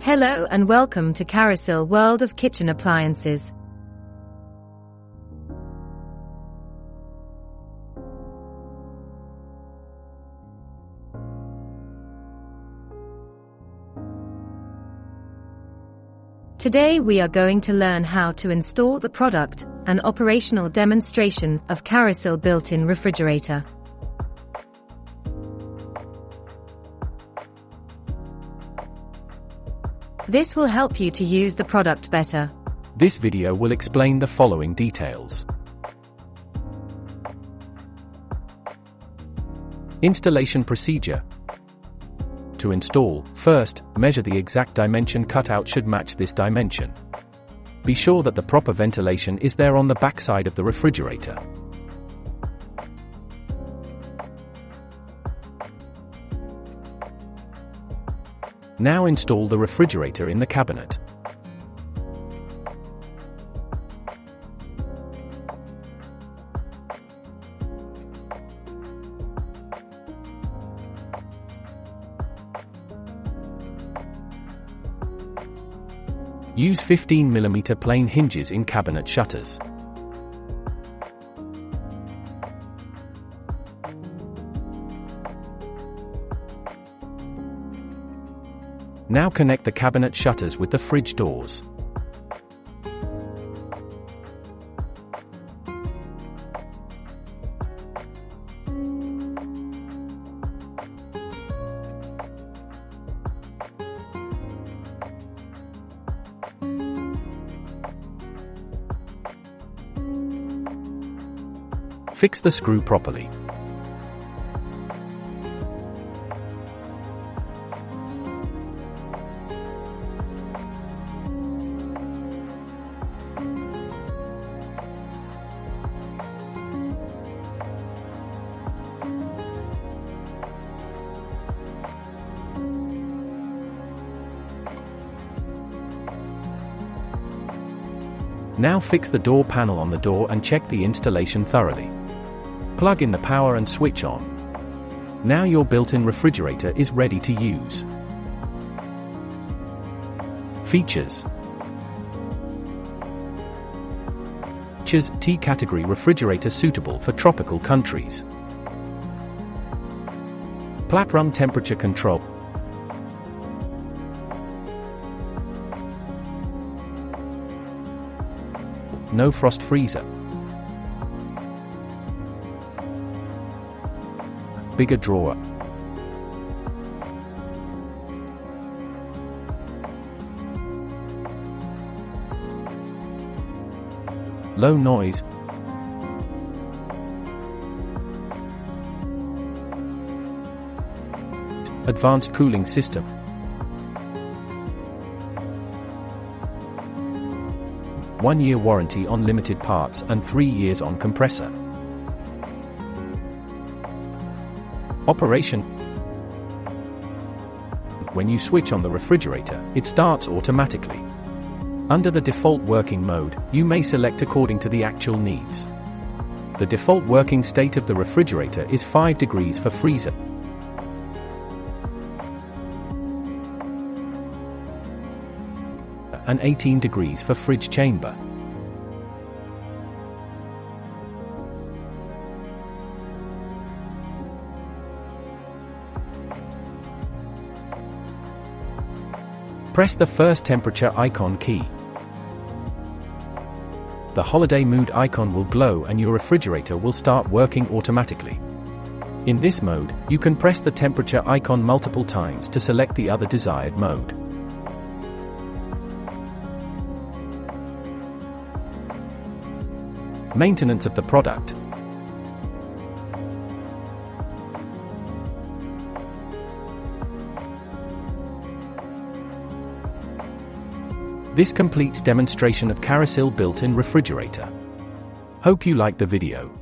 Hello and welcome to Carysil World of Kitchen Appliances. Today we are going to learn how to install the product, an operational demonstration of Carysil built-in refrigerator. This will help you to use the product better. This video will explain the following details. Installation procedure. To install, first, measure the exact dimension cutout should match this dimension. Be sure that the proper ventilation is there on the backside of the refrigerator. Now install the refrigerator in the cabinet. Use 15mm plain hinges in cabinet shutters. Now connect the cabinet shutters with the fridge doors. Fix the screw properly. Now fix the door panel on the door and check the installation thoroughly. Plug in the power and switch on. Now your built-in refrigerator is ready to use. Features. T category refrigerator suitable for tropical countries. Plat-run temperature control. No frost freezer. Bigger drawer. Low noise. Advanced cooling system. One-year warranty on limited parts and 3 years on compressor. Operation. When you switch on the refrigerator, it starts automatically. Under the default working mode, you may select according to the actual needs. The default working state of the refrigerator is 5 degrees for freezer and 18 degrees for fridge chamber. Press the first temperature icon key. The holiday mood icon will glow and your refrigerator will start working automatically. In this mode, you can press the temperature icon multiple times to select the other desired mode. Maintenance of the product. This completes demonstration of Carysil built-in refrigerator. Hope you liked the video.